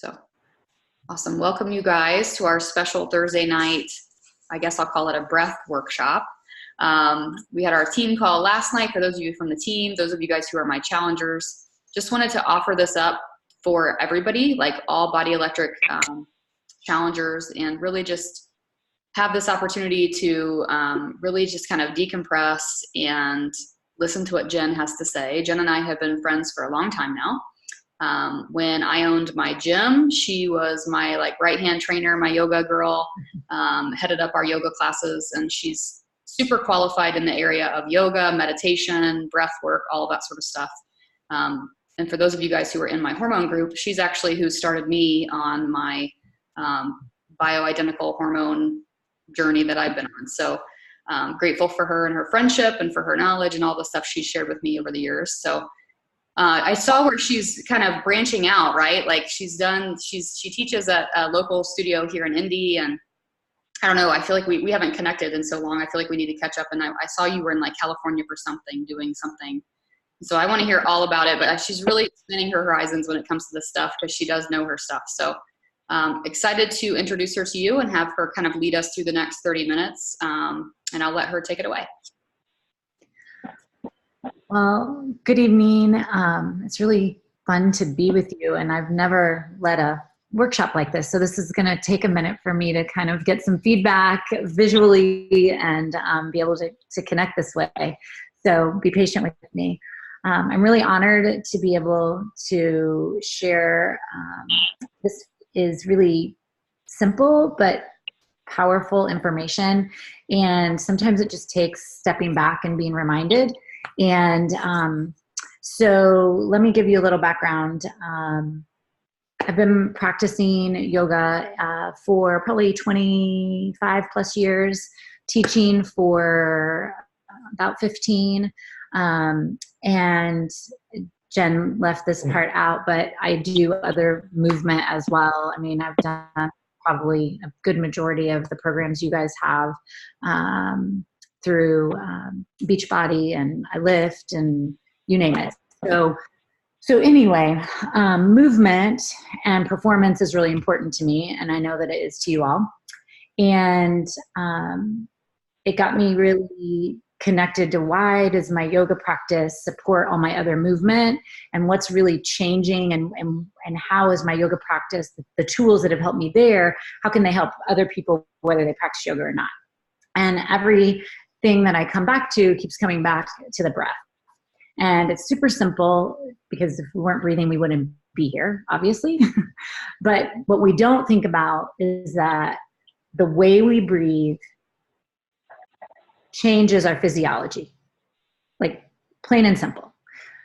So awesome. Welcome you guys to our special Thursday night, I guess I'll call it a breath workshop. We had our team call last night. For those of you from the team, those of you guys who are my challengers, just wanted to offer this up for everybody, like all Body Electric challengers, and really just have this opportunity to really just kind of decompress and listen to what Jen has to say. Jen and I have been friends for a long time now. When I owned my gym, she was my right-hand trainer, my yoga girl, headed up our yoga classes, and she's super qualified in the area of yoga, meditation, breath work, all of that sort of stuff. And for those of you guys who are in my hormone group, she's actually who started me on my bioidentical hormone journey that I've been on. So grateful for her and her friendship and for her knowledge and all the stuff she's shared with me over the years. So I saw where she's kind of branching out, right? Like she teaches at a local studio here in Indy, and I don't know, I feel like we haven't connected in so long. I feel like we need to catch up. And I saw you were in California for something, doing something. So I want to hear all about it, but she's really expanding her horizons when it comes to this stuff because she does know her stuff. So excited to introduce her to you and have her kind of lead us through the next 30 minutes. And I'll let her take it away. Well, good evening. It's really fun to be with you, and I've never led a workshop like this. So this is going to take a minute for me to kind of get some feedback visually and be able to connect this way. So be patient with me. I'm really honored to be able to share. This is really simple but powerful information, and sometimes it just takes stepping back and being reminded. And so let me give you a little background. I've been practicing yoga for probably 25 plus years, teaching for about 15. And Jen left this part out, but I do other movement as well. I mean, I've done probably a good majority of the programs you guys have through Beachbody, and I lift, and you name it. So anyway, movement and performance is really important to me, and I know that it is to you all. And it got me really connected to why does my yoga practice support all my other movement, and what's really changing, and how is my yoga practice, the tools that have helped me there, how can they help other people whether they practice yoga or not. And everything that I come back to keeps coming back to the breath. And it's super simple, because if we weren't breathing, we wouldn't be here, obviously. But what we don't think about is that the way we breathe changes our physiology, like plain and simple.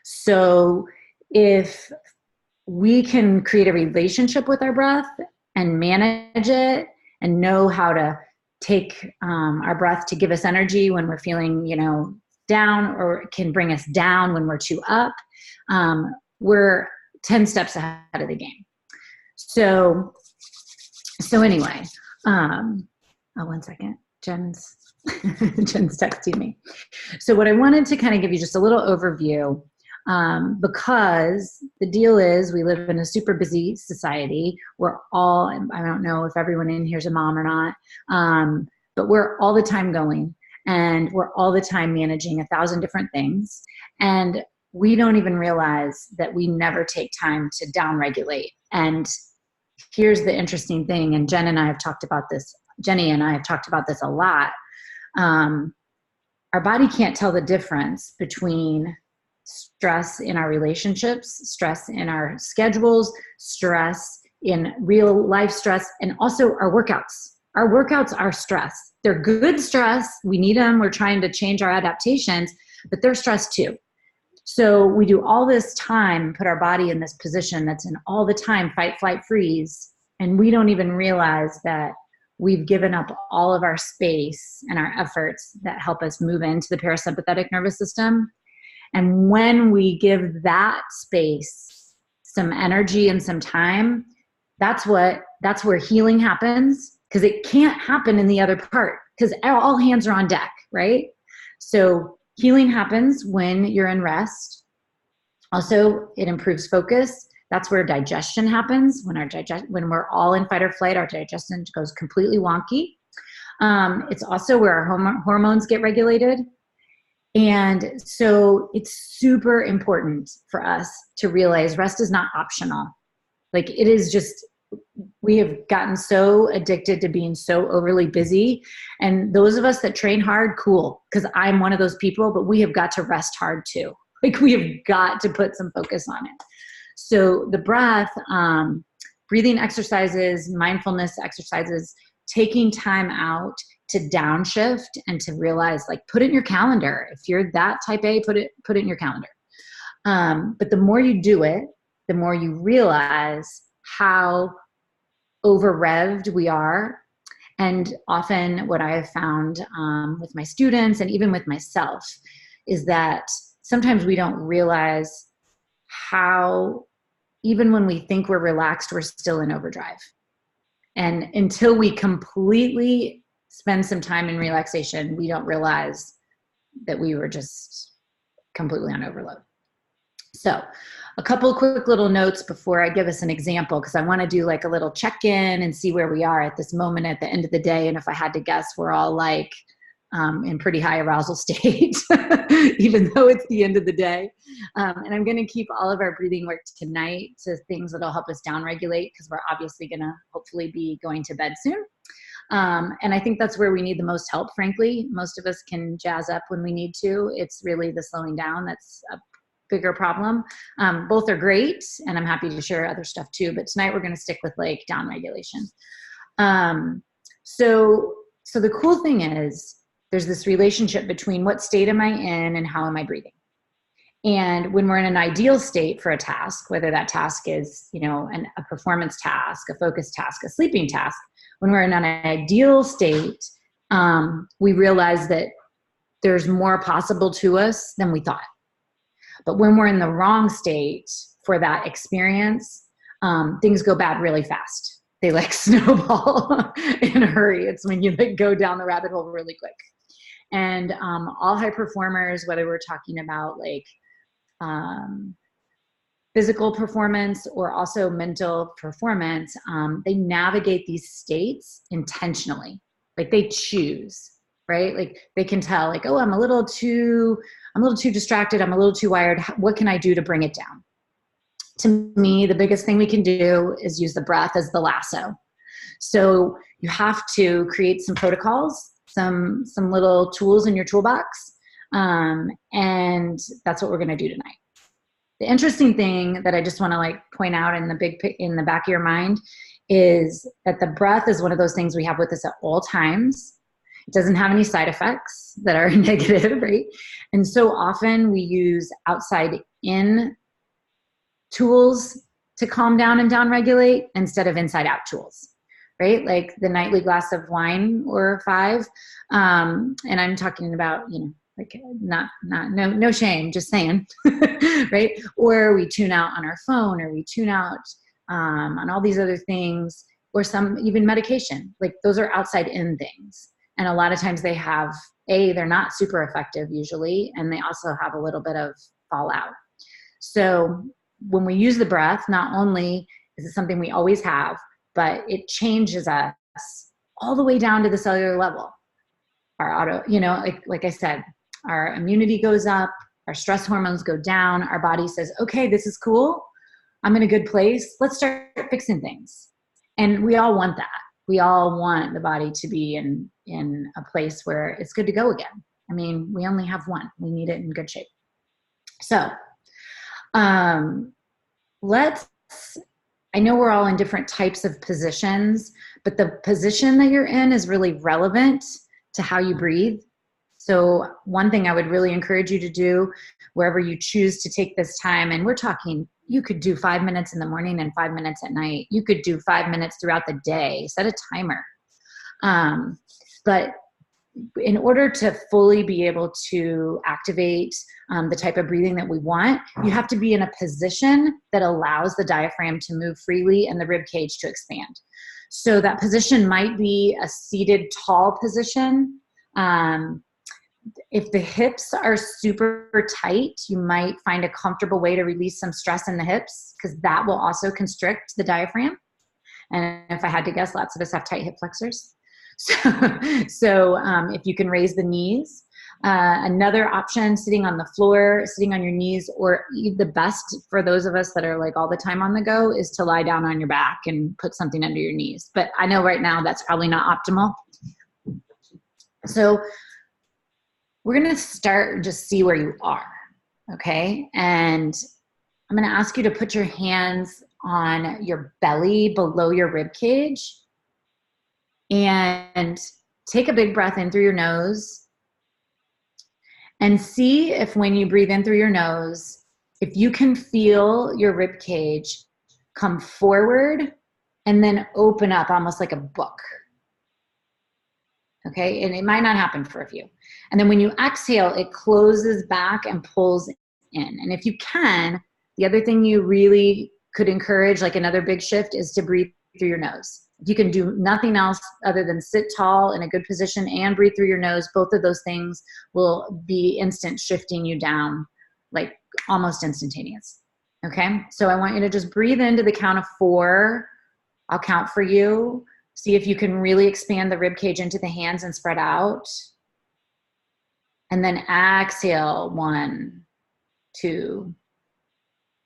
So if we can create a relationship with our breath and manage it and know how to take our breath to give us energy when we're feeling, down, or it can bring us down when we're too up, we're 10 steps ahead of the game. So anyway, one second, Jen's texting me. So what I wanted to kind of give you just a little overview, because the deal is we live in a super busy society. We're all, I don't know if everyone in here is a mom or not, but we're all the time going, and we're all the time managing 1,000 different things. And we don't even realize that we never take time to downregulate. And here's the interesting thing, and Jenny and I have talked about this a lot. Our body can't tell the difference between stress in our relationships, stress in our schedules, stress in real life stress, and also our workouts. Our workouts are stress. They're good stress. We need them. We're trying to change our adaptations, but they're stress too. So we do all this time, put our body in this position that's in all the time fight, flight, freeze, and we don't even realize that we've given up all of our space and our efforts that help us move into the parasympathetic nervous system. And when we give that space some energy and some time, that's where healing happens, because it can't happen in the other part, because all hands are on deck, right? So healing happens when you're in rest. Also, it improves focus. That's where digestion happens. When we're all in fight or flight, our digestion goes completely wonky. It's also where our hormones get regulated. And so it's super important for us to realize rest is not optional. Like, it is just, we have gotten so addicted to being so overly busy. And those of us that train hard, cool, because I'm one of those people, but we have got to rest hard too. Like, we have got to put some focus on it. So the breath, breathing exercises, mindfulness exercises, taking time out to downshift and to realize, like, put it in your calendar. If you're that type A, put it in your calendar. But the more you do it, the more you realize how over-revved we are. And often what I have found with my students and even with myself is that sometimes we don't realize how, even when we think we're relaxed, we're still in overdrive. And until we completely spend some time in relaxation, we don't realize that we were just completely on overload. So a couple of quick little notes before I give us an example, because I want to do like a little check-in and see where we are at this moment at the end of the day. And if I had to guess, we're all like in pretty high arousal state, even though it's the end of the day. And I'm going to keep all of our breathing work tonight to things that'll help us downregulate, because we're obviously going to hopefully be going to bed soon. And I think that's where we need the most help, frankly. Most of us can jazz up when we need to. It's really the slowing down that's a bigger problem. Both are great, and I'm happy to share other stuff too, but tonight we're going to stick with like down regulation. So the cool thing is there's this relationship between what state am I in and how am I breathing. And when we're in an ideal state for a task, whether that task is, a performance task, a focus task, a sleeping task, when we're in an ideal state, we realize that there's more possible to us than we thought. But when we're in the wrong state for that experience, things go bad really fast. They like snowball in a hurry. It's when you like go down the rabbit hole really quick. And all high performers, whether we're talking about like physical performance or also mental performance, they navigate these states intentionally. Like, they choose, right? Like, they can tell, like, oh, I'm a little too distracted. I'm a little too wired. What can I do to bring it down? To me, the biggest thing we can do is use the breath as the lasso. So you have to create some protocols, some little tools in your toolbox. And that's what we're going to do tonight. The interesting thing that I just want to like point out in the back of your mind is that the breath is one of those things we have with us at all times. It doesn't have any side effects that are negative, right? And so often we use outside in tools to calm down and downregulate instead of inside out tools, right? Like the nightly glass of wine or 5. And I'm talking about, like no shame, just saying, right? Or we tune out on our phone, or we tune out on all these other things, or some even medication. Like, those are outside in things. And a lot of times they're not super effective usually, and they also have a little bit of fallout. So when we use the breath, not only is it something we always have, but it changes us all the way down to the cellular level. Our like I said, our immunity goes up, our stress hormones go down, our body says, okay, this is cool. I'm in a good place. Let's start fixing things. And we all want that. We all want the body to be in a place where it's good to go again. I mean, we only have one. We need it in good shape. So I know we're all in different types of positions, but the position that you're in is really relevant to how you breathe. So one thing I would really encourage you to do wherever you choose to take this time, and we're talking, you could do 5 minutes in the morning and 5 minutes at night. You could do 5 minutes throughout the day, set a timer. But in order to fully be able to activate the type of breathing that we want, you have to be in a position that allows the diaphragm to move freely and the rib cage to expand. So that position might be a seated tall position. If the hips are super tight, you might find a comfortable way to release some stress in the hips, because that will also constrict the diaphragm. And if I had to guess, lots of us have tight hip flexors. So if you can raise the knees. Another option, sitting on the floor, sitting on your knees, or the best for those of us that are like all the time on the go is to lie down on your back and put something under your knees. But I know right now that's probably not optimal. So we're going to start and just see where you are, okay? And I'm going to ask you to put your hands on your belly below your rib cage and take a big breath in through your nose, and see if when you breathe in through your nose, if you can feel your rib cage come forward and then open up almost like a book. Okay, and it might not happen for a few. And then when you exhale, it closes back and pulls in. And if you can, the other thing you really could encourage, like another big shift, is to breathe through your nose. If you can do nothing else other than sit tall in a good position and breathe through your nose, both of those things will be instant shifting you down, like almost instantaneous. Okay, so I want you to just breathe into the count of 4. I'll count for you. See if you can really expand the rib cage into the hands and spread out. And then exhale, 1, 2,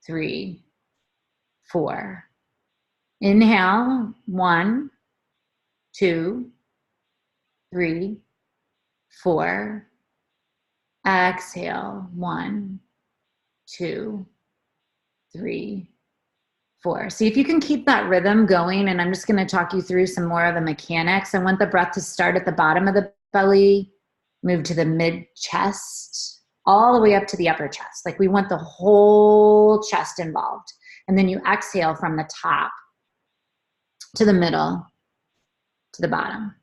3, 4. Inhale, 1, 2, 3, 4. Exhale, 1, 2, 3, 4. See if you can keep that rhythm going, and I'm just going to talk you through some more of the mechanics. I want the breath to start at the bottom of the belly, move to the mid-chest, all the way up to the upper chest. Like we want the whole chest involved. And then you exhale from the top to the middle to the bottom.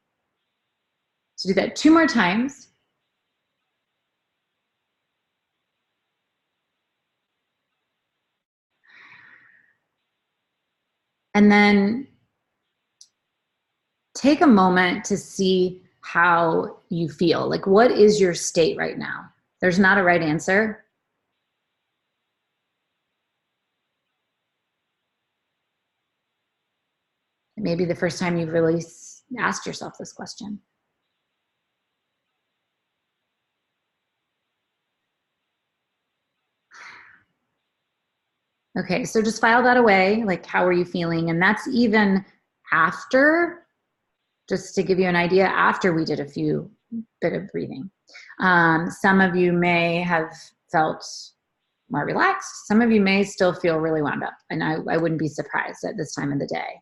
So do that 2 more times. And then take a moment to see how you feel. Like, what is your state right now? There's not a right answer. It may be the first time you've really asked yourself this question. Okay, so just file that away. Like, how are you feeling? And that's even after, just to give you an idea, after we did a few bit of breathing. Some of you may have felt more relaxed. Some of you may still feel really wound up, and I wouldn't be surprised at this time of the day.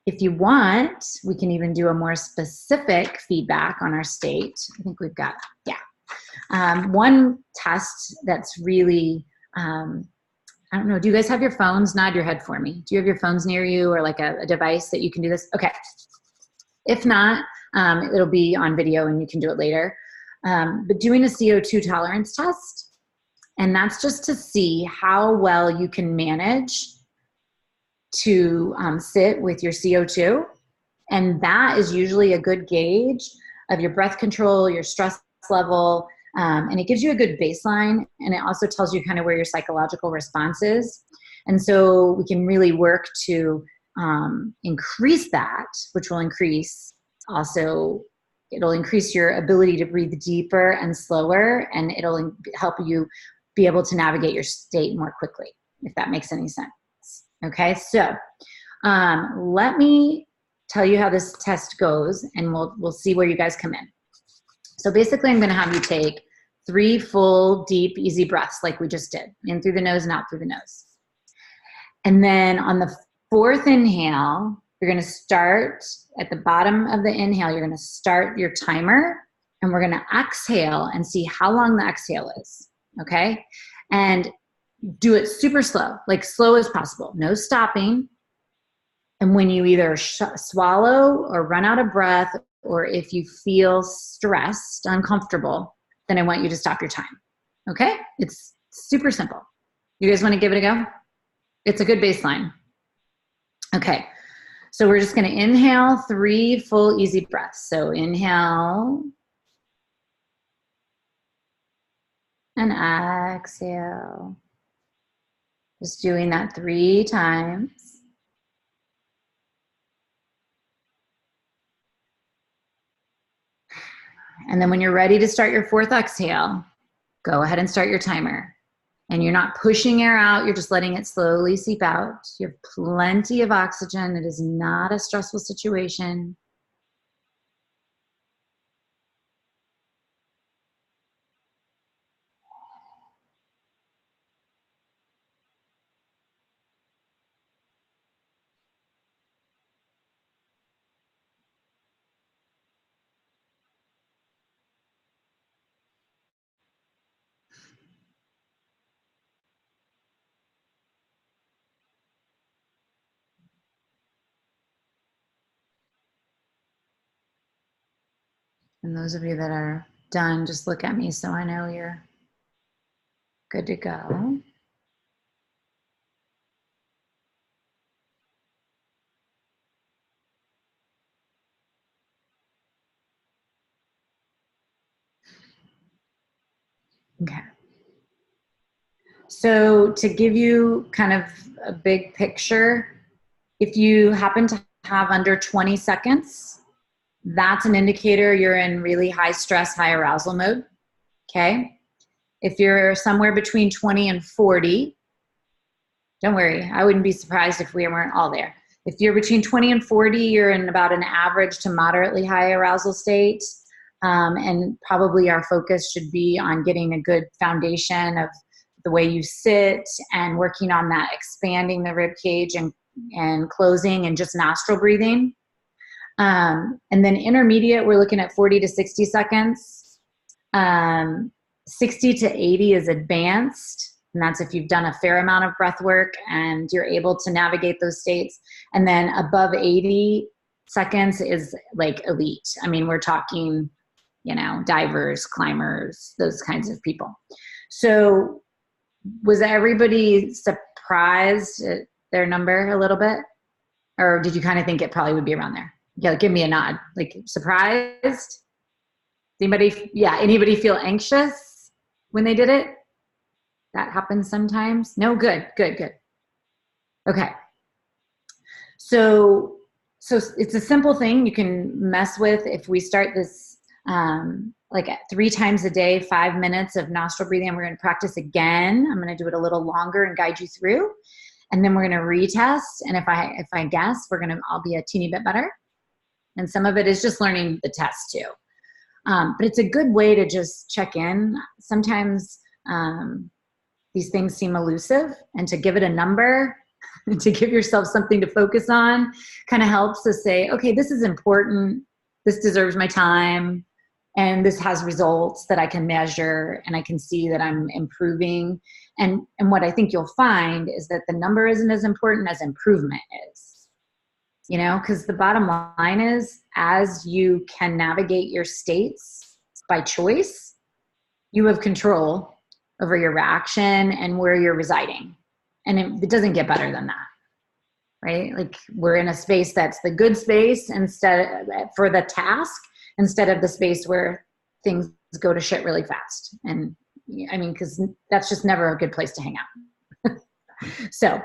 If you want, we can even do a more specific feedback on our state. I think we've got, one test that's really, I don't know, do you guys have your phones? Nod your head for me. Do you have your phones near you, or like a device that you can do this? Okay. If not, it'll be on video and you can do it later. But doing a CO2 tolerance test, and that's just to see how well you can manage to sit with your CO2. And that is usually a good gauge of your breath control, your stress level, and it gives you a good baseline, and it also tells you kind of where your psychological response is. And so we can really work to increase that, which will increase also, it'll increase your ability to breathe deeper and slower, and it'll help you be able to navigate your state more quickly, if that makes any sense. Okay, so let me tell you how this test goes, and we'll see where you guys come in. So basically, I'm going to have you take 3 full, deep, easy breaths like we just did, in through the nose and out through the nose. And then on the 4th inhale, you're going to start at the bottom of the inhale. You're going to start your timer, and we're going to exhale and see how long the exhale is. Okay, and do it super slow, like slow as possible, no stopping. And when you either swallow or run out of breath, or if you feel stressed, uncomfortable, then I want you to stop your time. Okay? It's super simple. You guys want to give it a go? It's a good baseline. Okay. So we're just going to inhale 3 full easy breaths. So inhale, and exhale. Just doing that 3 times. And then when you're ready to start your 4th exhale, go ahead and start your timer. And you're not pushing air out, you're just letting it slowly seep out. You have plenty of oxygen. It is not a stressful situation. And those of you that are done, just look at me so I know you're good to go. Okay. So to give you kind of a big picture, if you happen to have under 20 seconds, that's an indicator you're in really high stress, high arousal mode. Okay. If you're somewhere between 20 and 40, don't worry, I wouldn't be surprised if we weren't all there. If you're between 20 and 40, you're in about an average to moderately high arousal state. And probably our focus should be on getting a good foundation of the way you sit and working on that expanding the rib cage and closing and just nostril breathing. And then intermediate, we're looking at 40 to 60 seconds. 60 to 80 is advanced. And that's if you've done a fair amount of breath work and you're able to navigate those states. And then above 80 seconds is like elite. I mean, we're talking, you know, divers, climbers, those kinds of people. So was everybody surprised at their number a little bit? Or did you kind of think it probably would be around there? Yeah, give me a nod. Like surprised? Anybody feel anxious when they did it? That happens sometimes. No, good. Okay. So it's a simple thing you can mess with. If we start this like 3 times a day, 5 minutes of nostril breathing, and we're going to practice again. I'm going to do it a little longer and guide you through. And then we're going to retest. And if I guess, I'll be a teeny bit better. And some of it is just learning the test too. But it's a good way to just check in. Sometimes these things seem elusive, and to give it a number, to give yourself something to focus on kind of helps us say, okay, this is important. This deserves my time. And this has results that I can measure and I can see that I'm improving. And what I think you'll find is that the number isn't as important as improvement is. You know, because the bottom line is, as you can navigate your states by choice, you have control over your reaction and where you're residing. And it doesn't get better than that, right? Like we're in a space that's the good space for the task, instead of the space where things go to shit really fast. And I mean, because that's just never a good place to hang out. So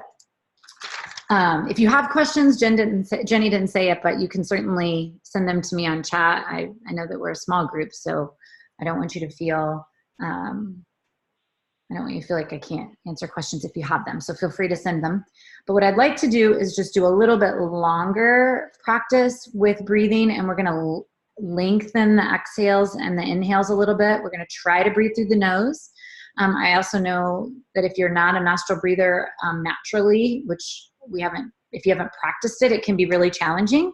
if you have questions, Jenny didn't say it, but you can certainly send them to me on chat. I know that we're a small group, so I don't want you to feel, I don't want you to feel like I can't answer questions if you have them. So feel free to send them. But what I'd like to do is just do a little bit longer practice with breathing, and we're going to lengthen the exhales and the inhales a little bit. We're going to try to breathe through the nose. I also know that if you're not a nostril breather naturally, which if you haven't practiced it, it can be really challenging.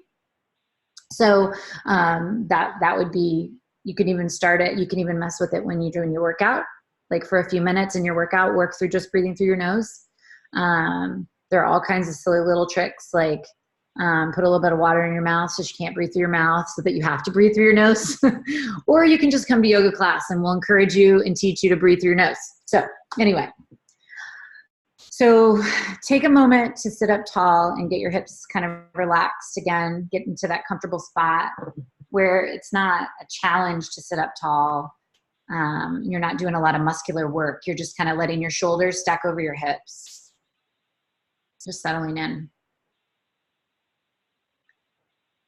So that would be, you can even start it, you can even mess with it when you're doing your workout, like for a few minutes in your workout, work through just breathing through your nose. There are all kinds of silly little tricks, like put a little bit of water in your mouth so you can't breathe through your mouth so that you have to breathe through your nose. Or you can just come to yoga class and we'll encourage you and teach you to breathe through your nose. So anyway, so take a moment to sit up tall and get your hips kind of relaxed again, get into that comfortable spot where it's not a challenge to sit up tall. You're not doing a lot of muscular work. You're just kind of letting your shoulders stack over your hips. Just settling in.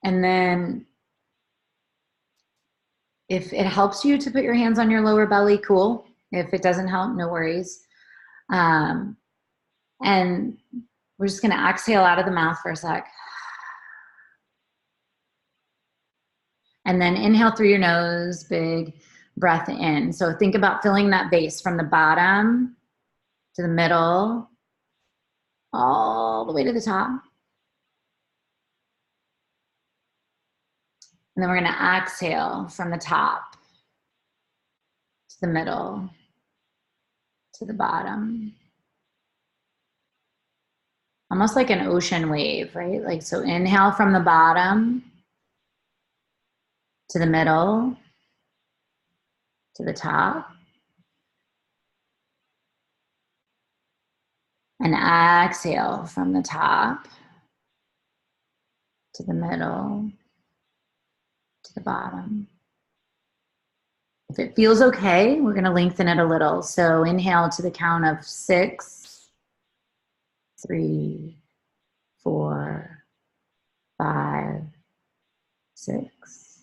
And then if it helps you to put your hands on your lower belly, cool. If it doesn't help, no worries. And we're just going to exhale out of the mouth for a sec. And then inhale through your nose, big breath in. So think about filling that base from the bottom to the middle, all the way to the top. And then we're going to exhale from the top to the middle, to the bottom. Almost like an ocean wave, right? Like, so inhale from the bottom to the middle, to the top. And exhale from the top to the middle, to the bottom. If it feels okay, we're going to lengthen it a little. So inhale to the count of 6, 3, 4, 5, 6.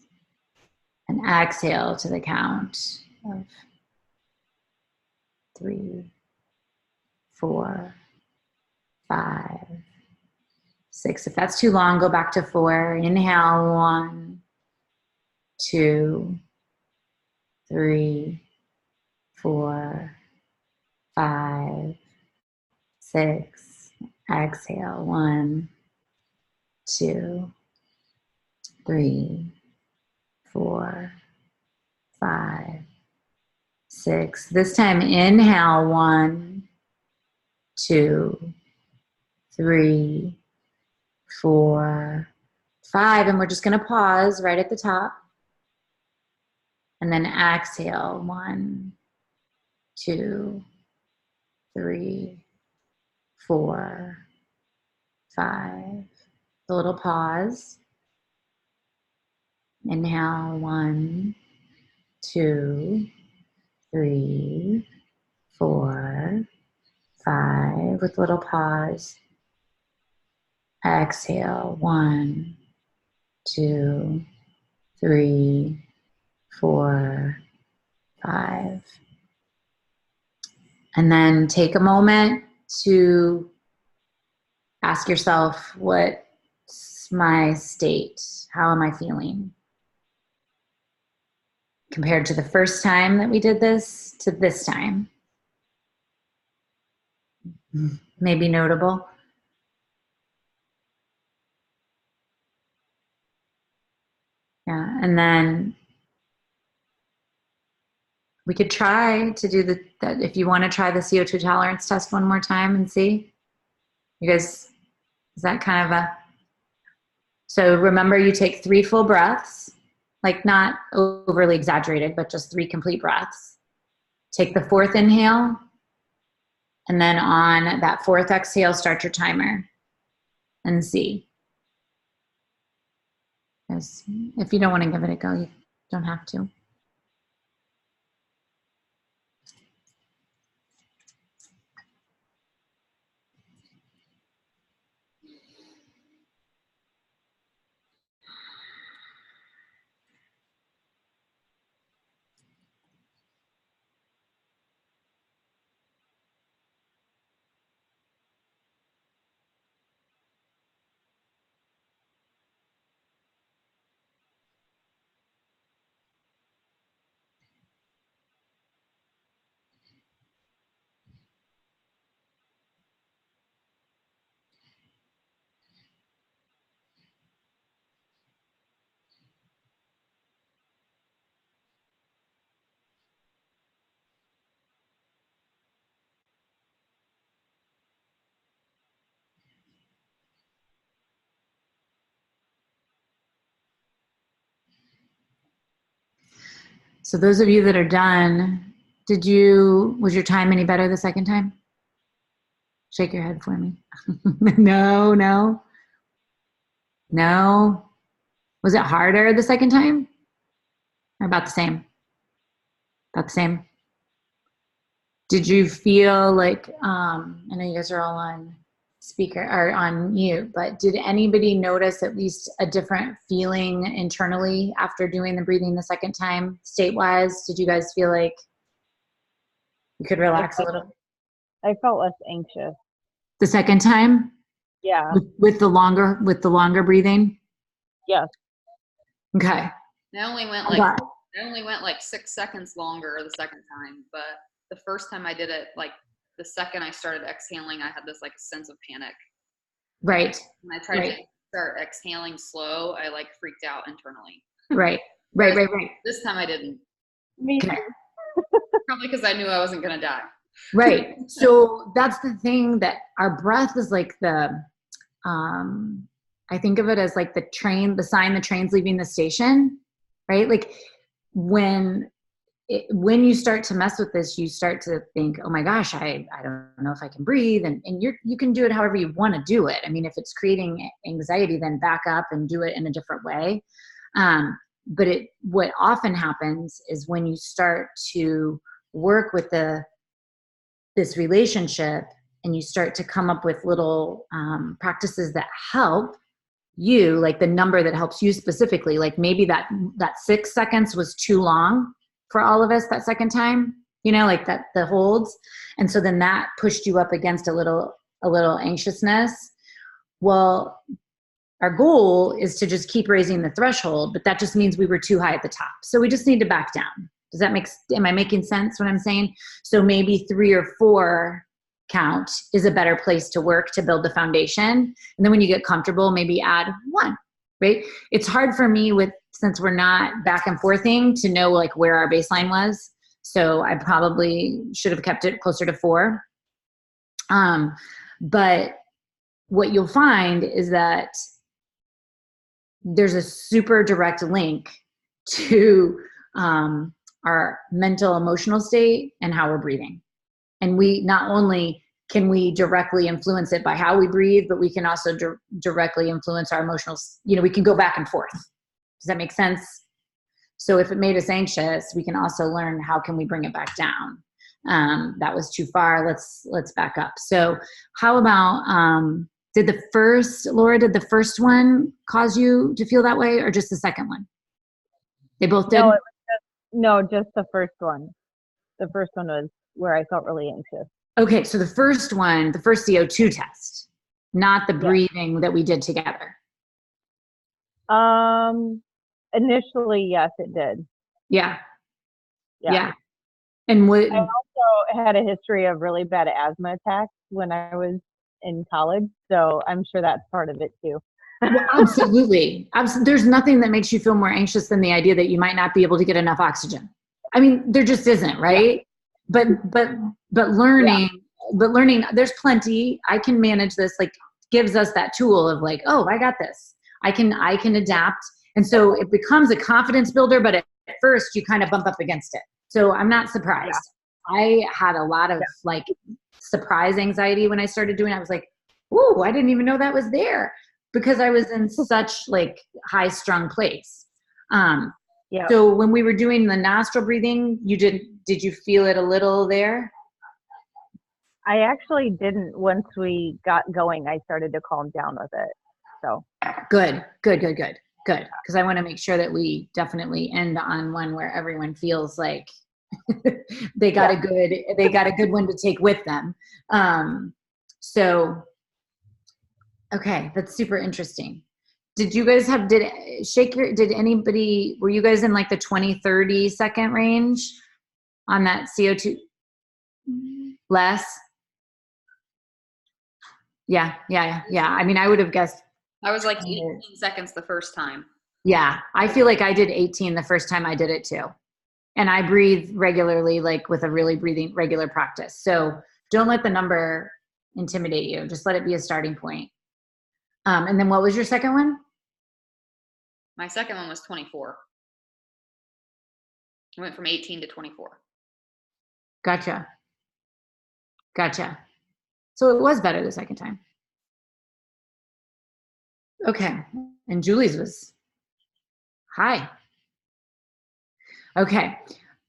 And exhale to the count of 3, 4, 5, 6. If that's too long, go back to 4. Inhale, 1, 2, 3, 4, 5, 6. Exhale, 1, 2, 3, 4, 5, 6. This time, inhale, 1, 2, 3, 4, 5. And we're just going to pause right at the top. And then exhale, 1, 2, 3, 4, 5. A little pause. Inhale, 1, 2, 3, 4, 5. With a little pause. Exhale, 1, 2, 3, 4, 5. And then take a moment to ask yourself, what's my state? How am I feeling? Compared to the first time that we did this to this time. Maybe notable. Yeah, and then we could try to do that if you want to try the CO2 tolerance test one more time and see. You guys, is that kind of a... So remember, you take 3 full breaths, like not overly exaggerated, but just 3 complete breaths. Take the 4th inhale, and then on that 4th exhale, start your timer and see. Because if you don't want to give it a go, you don't have to. So those of you that are done, was your time any better the second time? Shake your head for me. No, no. No. Was it harder the second time? Or about the same? About the same? Did you feel like, I know you guys are all on speaker or on mute, but did anybody notice at least a different feeling internally after doing the breathing the second time, state-wise? Did you guys feel like you could relax a little? I felt less anxious. The second time? Yeah. With the longer breathing? Yes. Okay. I only went like 6 seconds longer the second time, but the first time I did it, like the second I started exhaling, I had this like sense of panic. Right. When I tried to start exhaling slow, I like freaked out internally. Right. This time I didn't. Me too. Probably because I knew I wasn't going to die. Right. So that's the thing, that our breath is like the, I think of it as like the sign the train's leaving the station, right? Like when you start to mess with this, you start to think, oh my gosh, I don't know if I can breathe. And you can do it however you want to do it. I mean, if it's creating anxiety, then back up and do it in a different way. But what often happens is when you start to work with this relationship and you start to come up with little practices that help you, like the number that helps you specifically, like maybe that 6 seconds was too long for all of us that second time, like that, the holds. And so then that pushed you up against a little anxiousness. Well, our goal is to just keep raising the threshold, but that just means we were too high at the top. So we just need to back down. Am I making sense what I'm saying? So maybe 3 or 4 count is a better place to work to build the foundation. And then when you get comfortable, maybe add 1, right? It's hard for me since we're not back and forthing to know like where our baseline was. So I probably should have kept it closer to 4. But what you'll find is that there's a super direct link to our mental emotional state and how we're breathing. And we not only can we directly influence it by how we breathe, but we can also directly influence our emotional, we can go back and forth. Does that make sense? So if it made us anxious, we can also learn how can we bring it back down. That was too far. Let's back up. So how about, did the first one cause you to feel that way, or just the second one? They both did? No, just the first one. The first one was where I felt really anxious. Okay, so the first one, the first CO2 test, not the breathing that we did together. Initially, yes, it did. Yeah. And I also had a history of really bad asthma attacks when I was in college, so I'm sure that's part of it too. Well, absolutely. There's nothing that makes you feel more anxious than the idea that you might not be able to get enough oxygen. I mean, there just isn't, right? Yeah. But learning, there's plenty. I can manage this, like gives us that tool of like, oh, I got this. I can adapt. And so it becomes a confidence builder, but at first you kind of bump up against it. So I'm not surprised. Yeah. I had a lot of like surprise anxiety when I started doing it. I was like, ooh, I didn't even know that was there, because I was in such like high strung place. So when we were doing the nostril breathing, did you feel it a little there? I actually didn't. Once we got going, I started to calm down with it. So good. Because I want to make sure that we definitely end on one where everyone feels like they got a good one to take with them. So, okay, that's super interesting. Did you guys were you guys in like the 20-30 second range on that CO2? Less? Yeah. I mean, I would have guessed. I was like 18 seconds the first time. Yeah, I feel like I did 18 the first time I did it too. And I breathe regularly, like with a really regular practice. So don't let the number intimidate you. Just let it be a starting point. And then what was your second one? My second one was 24. I went from 18 to 24. Gotcha. So it was better the second time. Okay. And Julie's was high. Okay.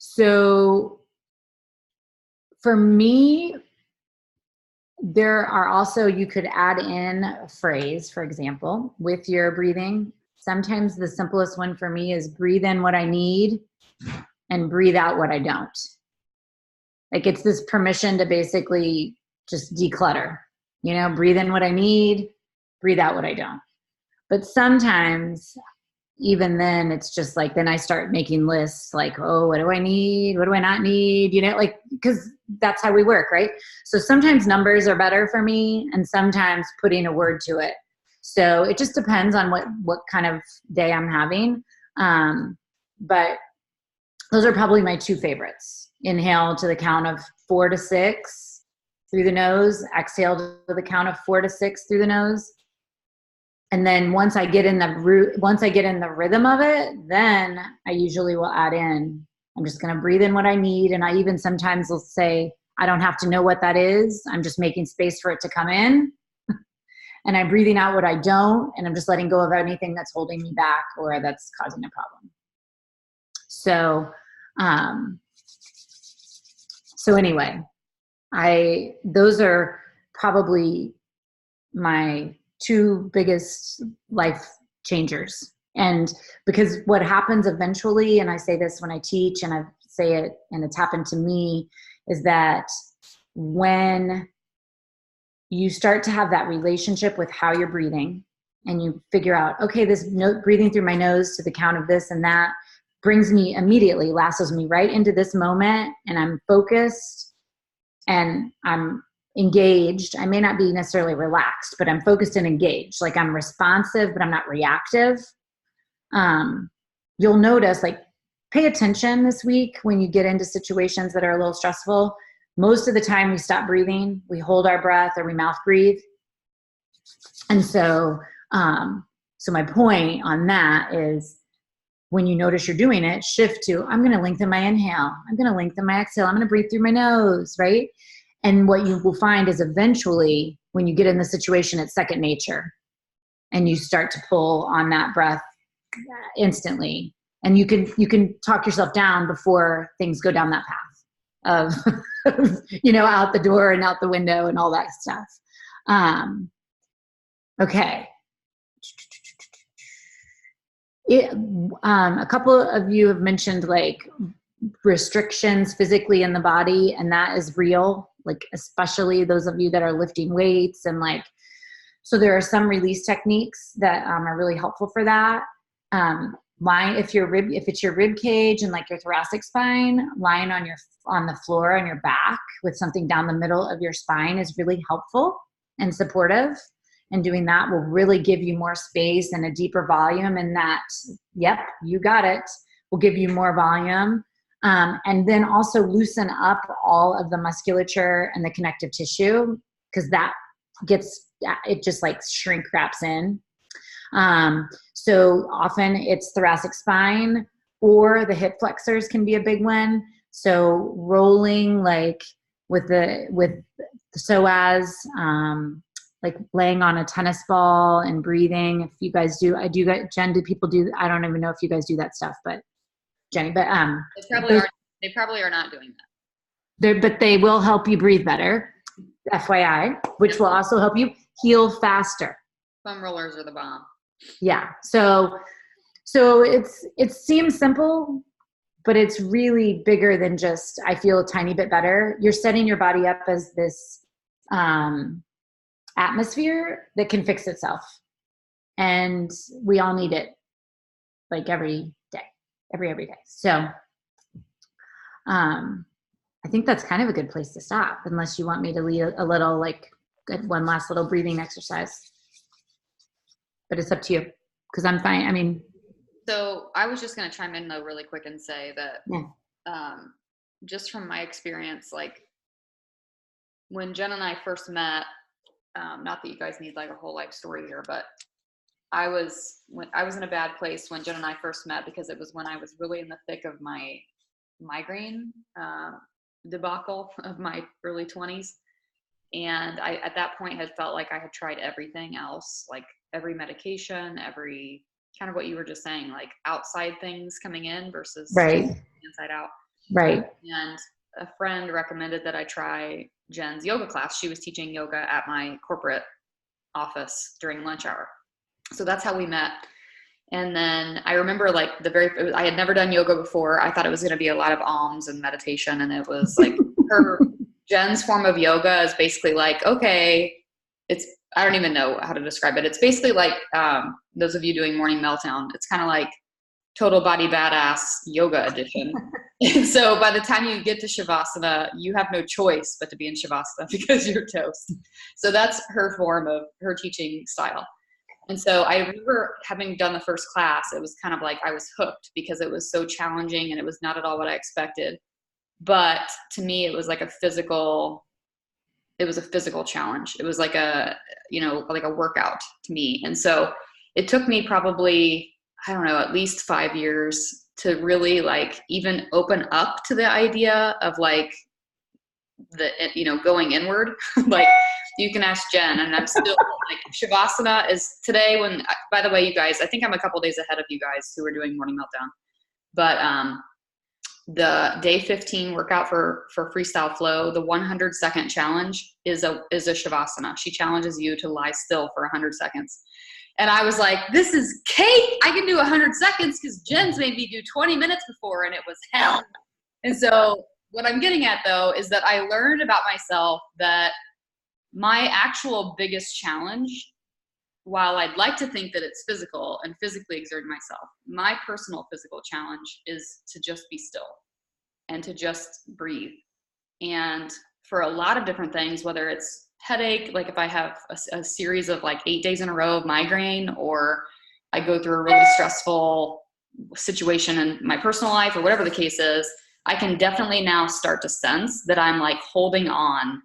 So for me, there are also, you could add in a phrase, for example, with your breathing. Sometimes the simplest one for me is breathe in what I need and breathe out what I don't. Like it's this permission to basically just declutter, breathe in what I need, breathe out what I don't. But sometimes even then it's just like, then I start making lists like, oh, what do I need? What do I not need? Because that's how we work, right? So sometimes numbers are better for me and sometimes putting a word to it. So it just depends on what kind of day I'm having. But those are probably my two favorites. Inhale to the count of 4 to 6 through the nose, exhale to the count of 4 to 6 through the nose. And then once I get in the rhythm of it, then I usually will add in, I'm just going to breathe in what I need. And I even sometimes will say, I don't have to know what that is. I'm just making space for it to come in. And I'm breathing out what I don't. And I'm just letting go of anything that's holding me back or that's causing a problem. So anyway, those are probably my two biggest life changers. And because what happens eventually, and I say this when I teach and I say it and it's happened to me, is that when you start to have that relationship with how you're breathing and you figure out, okay, this breathing through my nose to the count of this and that brings me immediately, lassos me right into this moment, and I'm focused and I'm engaged. I may not be necessarily relaxed, but I'm focused and engaged. Like I'm responsive, but I'm not reactive. You'll notice, like, pay attention this week when you get into situations that are a little stressful. Most of the time we stop breathing, we hold our breath or we mouth breathe. And so my point on that is, when you notice you're doing it, shift to, I'm going to lengthen my inhale. I'm going to lengthen my exhale. I'm going to breathe through my nose, right? And what you will find is eventually when you get in the situation, it's second nature and you start to pull on that breath instantly. And you can talk yourself down before things go down that path of, out the door and out the window and all that stuff. Okay. A couple of you have mentioned like restrictions physically in the body, and that is real, like especially those of you that are lifting weights and like, so there are some release techniques that are really helpful for that. If it's your rib cage and like your thoracic spine, lying on the floor on your back with something down the middle of your spine is really helpful and supportive. And doing that will really give you more space and a deeper volume, and that, yep, you got it, will give you more volume. And then also loosen up all of the musculature and the connective tissue, because it just like shrink wraps in. So often it's thoracic spine, or the hip flexors can be a big one. So rolling like with the psoas, like laying on a tennis ball and breathing. If you guys do, Jen, do people do, I don't even know if you guys do that stuff, but Jenny, but they probably are not doing that. But they will help you breathe better, FYI, which will also help you heal faster. Foam rollers are the bomb. Yeah. So it seems simple, but it's really bigger than just, I feel a tiny bit better. You're setting your body up as this atmosphere that can fix itself. And we all need it, like every day, every day. So I think that's kind of a good place to stop, unless you want me to lead a little, like one last little breathing exercise. But it's up to you, because I'm fine. I mean, so I was just going to chime in though really quick and say that just from my experience, like when Jen and I first met, not that you guys need like a whole life story here, but I was in a bad place when Jen and I first met, because it was when I was really in the thick of my migraine debacle of my early 20s. And I, at that point, had felt like I had tried everything else, like every medication, every kind of what you were just saying, like outside things coming in versus right, inside out. Right. And a friend recommended that I try Jen's yoga class. She was teaching yoga at my corporate office during lunch hour. So that's how we met. And then I remember like I had never done yoga before. I thought it was going to be a lot of alms and meditation. And it was like Jen's form of yoga is basically like, okay, I don't even know how to describe it. It's basically like, those of you doing morning meltdown, it's kind of like total body badass yoga edition. And so by the time you get to Shavasana, you have no choice but to be in Shavasana because you're toast. So that's her form of her teaching style. And so I remember having done the first class, it was kind of like I was hooked because it was so challenging and it was not at all what I expected. But to me, it was like a physical challenge. It was like like a workout to me. And so it took me probably, I don't know, at least 5 years to really like even open up to the idea of like going inward. Like you can ask Jen, and I'm still like Shavasana is today by the way, you guys, I think I'm a couple days ahead of you guys who are doing morning meltdown, but the day 15 workout for freestyle flow, the 100-second challenge is a Shavasana. She challenges you to lie still for 100 seconds. And I was like, this is cake. I can do 100 seconds because Jen's made me do 20 minutes before and it was hell. And so what I'm getting at though, is that I learned about myself that my actual biggest challenge, while I'd like to think that it's physical and physically exerting myself, my personal physical challenge is to just be still and to just breathe. And for a lot of different things, whether it's headache, like if I have a series of like 8 days in a row of migraine, or I go through a really stressful situation in my personal life or whatever the case is, I can definitely now start to sense that I'm like holding on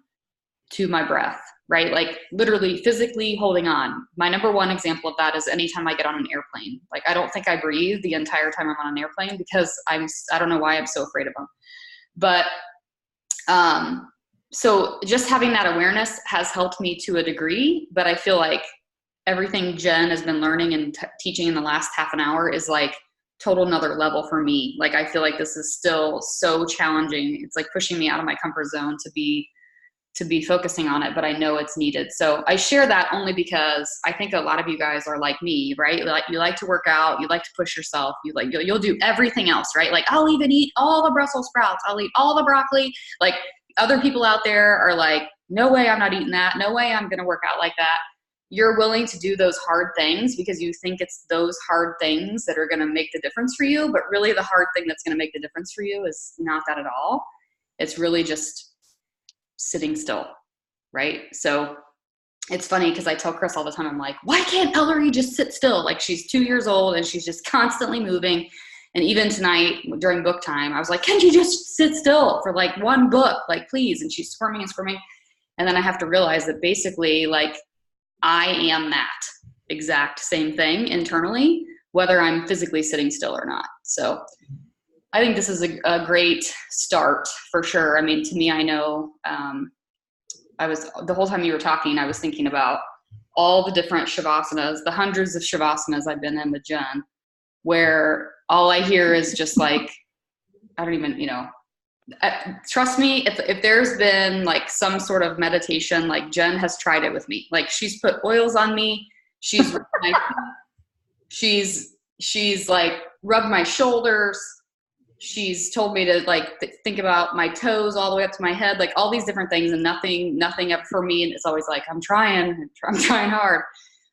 to my breath, right? Like literally physically holding on. My number one example of that is anytime I get on an airplane. Like I don't think I breathe the entire time I'm on an airplane because I don't know why I'm so afraid of them. But so just having that awareness has helped me to a degree, but I feel like everything Jen has been learning and teaching in the last half an hour is like total another level for me. Like I feel like this is still so challenging. It's like pushing me out of my comfort zone to be focusing on it, but I know it's needed. So I share that only because I think a lot of you guys are like me, right? Like you like to work out, you like to push yourself, you'll do everything else, right? Like I'll even eat all the Brussels sprouts, I'll eat all the broccoli. Like other people out there are like, no way I'm not eating that. No way I'm going to work out like that. You're willing to do those hard things because you think it's those hard things that are going to make the difference for you. But really the hard thing that's going to make the difference for you is not that at all. It's really just sitting still, right? So it's funny because I tell Chris all the time, I'm like, why can't Ellery just sit still? Like she's 2 years old and she's just constantly moving. And even tonight during book time, I was like, can't you just sit still for like one book, like please? And she's squirming and squirming. And then I have to realize that basically like I am that exact same thing internally, whether I'm physically sitting still or not. So I think this is a great start for sure. I mean, to me, I know the whole time you were talking, I was thinking about all the different Shavasanas, the hundreds of Shavasanas I've been in with Jen, where all I hear is just like, I don't even, trust me, if there's been like some sort of meditation, like Jen has tried it with me. Like she's put oils on me. She's she's like rubbed my shoulders. She's told me to like think about my toes all the way up to my head, like all these different things, and nothing for me. And it's always like, I'm trying hard.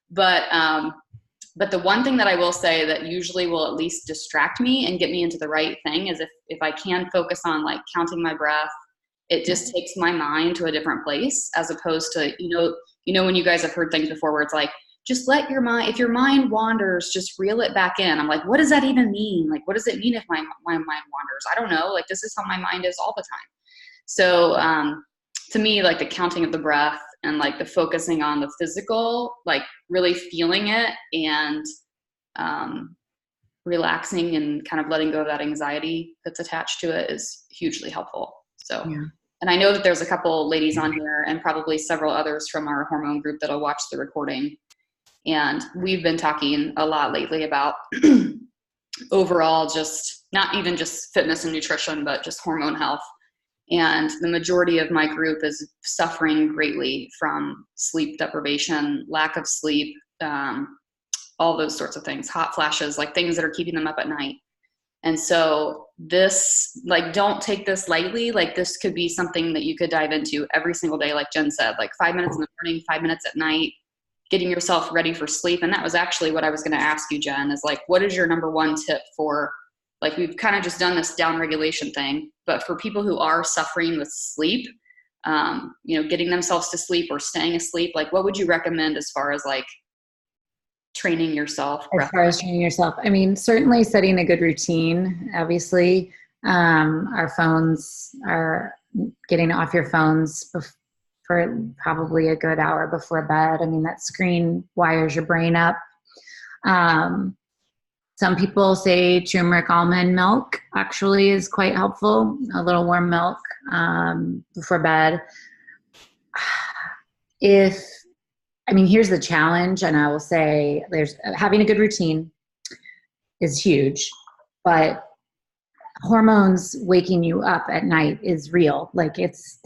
But the one thing that I will say that usually will at least distract me and get me into the right thing is if I can focus on like counting my breath, it just takes my mind to a different place, as opposed to, when you guys have heard things before where it's like, just let your mind, if your mind wanders, just reel it back in. I'm like, what does that even mean? Like, what does it mean if my mind wanders? I don't know. Like, this is how my mind is all the time. So to me, like the counting of the breath and like the focusing on the physical, like really feeling it and relaxing and kind of letting go of that anxiety that's attached to it is hugely helpful. So, yeah. And I know that there's a couple ladies on here and probably several others from our hormone group that'll watch the recording. And we've been talking a lot lately about overall, just not even just fitness and nutrition, but just hormone health. And the majority of my group is suffering greatly from sleep deprivation, lack of sleep, all those sorts of things, hot flashes, like things that are keeping them up at night. And so this, like, don't take this lightly. Like, this could be something that you could dive into every single day. Like Jen said, like 5 minutes in the morning, 5 minutes at night, getting yourself ready for sleep. And that was actually what I was going to ask you, Jen, is like, what is your number one tip for, like, we've kind of just done this down regulation thing, but for people who are suffering with sleep, getting themselves to sleep or staying asleep, like, what would you recommend as far as like training yourself? As far as training yourself, I mean, certainly setting a good routine, obviously. Our phones are getting off your phones for probably a good hour before bed. I mean, that screen wires your brain up. Some people say turmeric almond milk actually is quite helpful. A little warm milk before bed. Here's the challenge, and I will say there's having a good routine is huge, but hormones waking you up at night is real. Like it's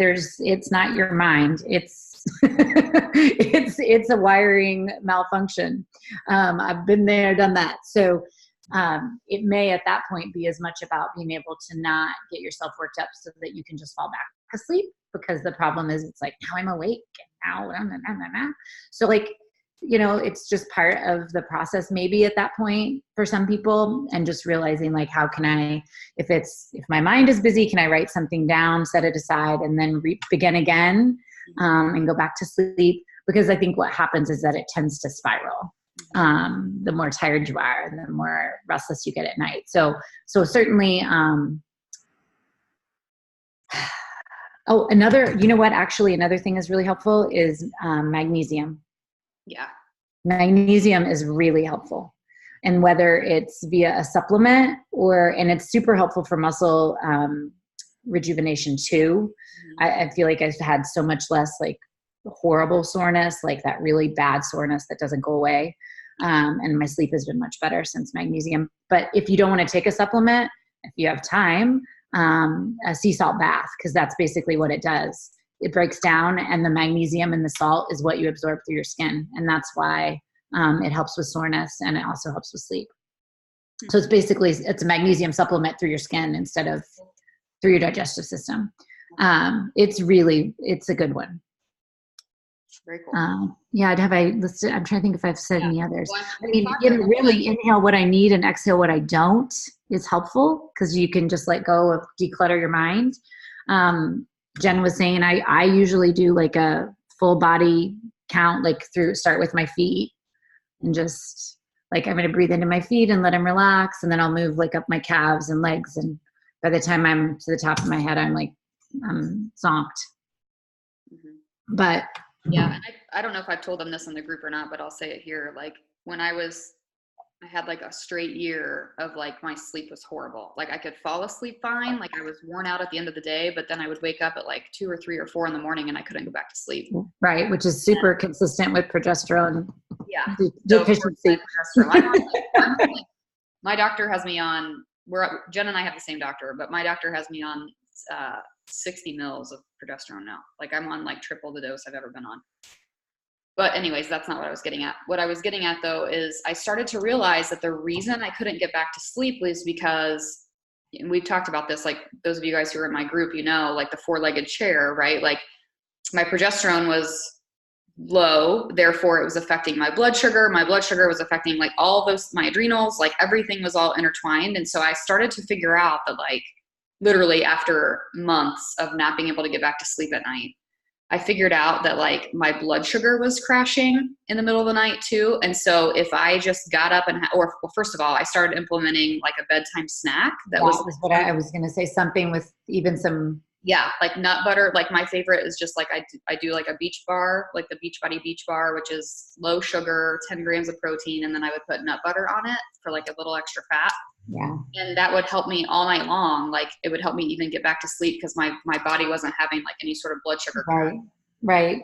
not your mind. It's it's a wiring malfunction. I've been there, done that. So it may at that point be as much about being able to not get yourself worked up so that you can just fall back to sleep, because the problem is it's like, now I'm awake and now, so like, it's just part of the process maybe at that point for some people, and just realizing like, how can I, if my mind is busy, can I write something down, set it aside, and then begin again and go back to sleep? Because I think what happens is that it tends to spiral. The more tired you are, the more restless you get at night. So certainly, another thing is really helpful is magnesium. Yeah. Magnesium is really helpful. And whether it's via a supplement and it's super helpful for muscle rejuvenation too. I feel like I've had so much less like horrible soreness, like that really bad soreness that doesn't go away. And my sleep has been much better since magnesium. But if you don't want to take a supplement, if you have time, a sea salt bath, because that's basically what it does. It breaks down, and the magnesium in the salt is what you absorb through your skin. And that's why it helps with soreness, and it also helps with sleep. So it's a magnesium supplement through your skin instead of through your digestive system. It's a good one. Very cool. Have I listed? I'm trying to think if I've said any others. Really inhale what I need and exhale what I don't is helpful, because you can just let go of, declutter your mind. Jen was saying I usually do like a full body count, like start with my feet, and just like, I'm going to breathe into my feet and let them relax. And then I'll move like up my calves and legs. And by the time I'm to the top of my head, I'm zonked. Mm-hmm. But yeah, and I don't know if I've told them this in the group or not, but I'll say it here. Like when I had like a straight year of like, my sleep was horrible. Like I could fall asleep fine. Like I was worn out at the end of the day, but then I would wake up at like 2 or 3 or 4 in the morning and I couldn't go back to sleep. Right. Which is super consistent with progesterone. Yeah. Deficiency. My doctor has me on, Jen and I have the same doctor, but my doctor has me on 60 mils of progesterone now. Like I'm on like triple the dose I've ever been on. But anyways, that's not what I was getting at. What I was getting at though is I started to realize that the reason I couldn't get back to sleep was because, and we've talked about this, like those of you guys who are in my group, like the 4-legged chair, right? Like my progesterone was low, therefore it was affecting my blood sugar. My blood sugar was affecting like all those, my adrenals, like everything was all intertwined. And so I started to figure out that like literally after months of not being able to get back to sleep at night, I figured out that like my blood sugar was crashing in the middle of the night too. And so if I just got up first of all, I started implementing like a bedtime snack that was what I was going to say, something with even some, like nut butter. Like my favorite is just like, I do like a beach bar, like the Beachbody Beach Bar, which is low sugar, 10 grams of protein. And then I would put nut butter on it for like a little extra fat. Yeah. And that would help me all night long. Like it would help me even get back to sleep because my body wasn't having like any sort of blood sugar. Right.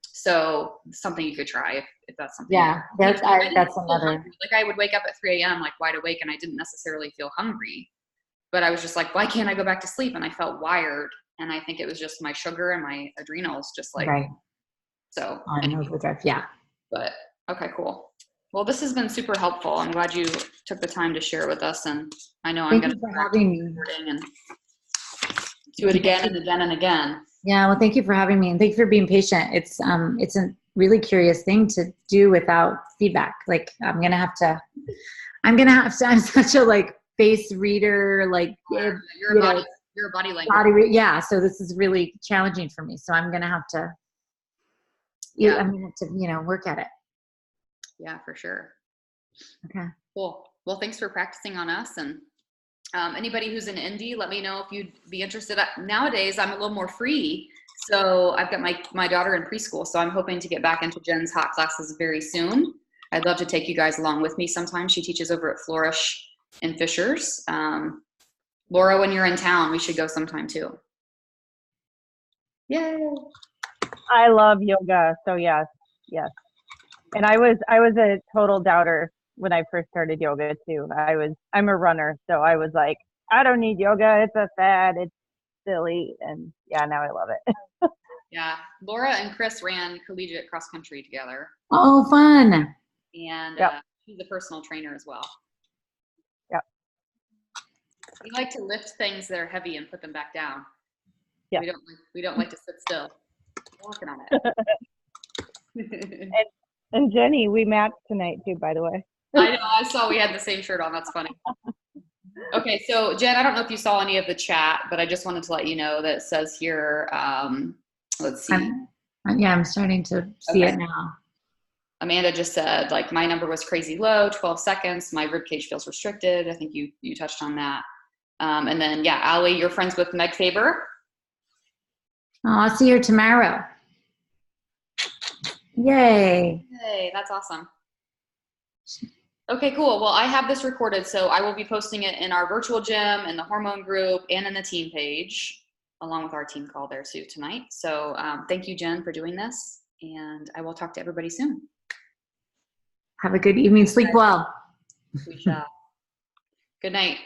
So something you could try if that's something. Yeah, that's another. Like I would wake up at 3 a.m. like wide awake, and I didn't necessarily feel hungry, but I was just like, why can't I go back to sleep? And I felt wired, and I think it was just my sugar and my adrenals, just like right. So. On overdrive, yeah. But okay, cool. Well, this has been super helpful. I'm glad you took the time to share with us, and I know I'm going to having me and do it again and again and again. Yeah, well, thank you for having me, and thank you for being patient. It's a really curious thing to do without feedback. Like I'm such a like face reader, like you're a body language. Yeah, so this is really challenging for me. So I'm gonna have to. Yeah, I'm gonna have to work at it. Yeah, for sure. Okay. Cool. Well, thanks for practicing on us, and anybody who's in Indy, let me know if you'd be interested. Nowadays, I'm a little more free, so I've got my daughter in preschool, so I'm hoping to get back into Jen's hot classes very soon. I'd love to take you guys along with me sometime. She teaches over at Flourish in Fishers. Laura, when you're in town, we should go sometime too. Yay! I love yoga, so yes. And I was a total doubter when I first started yoga too. I'm a runner, so I was like, I don't need yoga. It's a fad. It's silly. And yeah, now I love it. Yeah. Laura and Chris ran collegiate cross country together. Oh, fun. And she's a personal trainer as well. Yep. We like to lift things that are heavy and put them back down. Yeah. We don't like to sit still. We're working on it. And Jenny, we matched tonight too, by the way. I know, I saw we had the same shirt on. That's funny. Okay, so Jen, I don't know if you saw any of the chat, but I just wanted to let you know that it says here, let's see. I'm starting to see it now. Amanda just said, like, my number was crazy low, 12 seconds. My ribcage feels restricted. I think you touched on that. And then, yeah, Allie, you're friends with Meg Faber. Oh, I'll see her tomorrow. Yay. Yay, that's awesome. Okay, cool. Well, I have this recorded, so I will be posting it in our virtual gym, in the hormone group, and in the team page, along with our team call there too tonight. So thank you, Jen, for doing this, and I will talk to everybody soon. Have a good evening. Sleep well. We shall. Good night.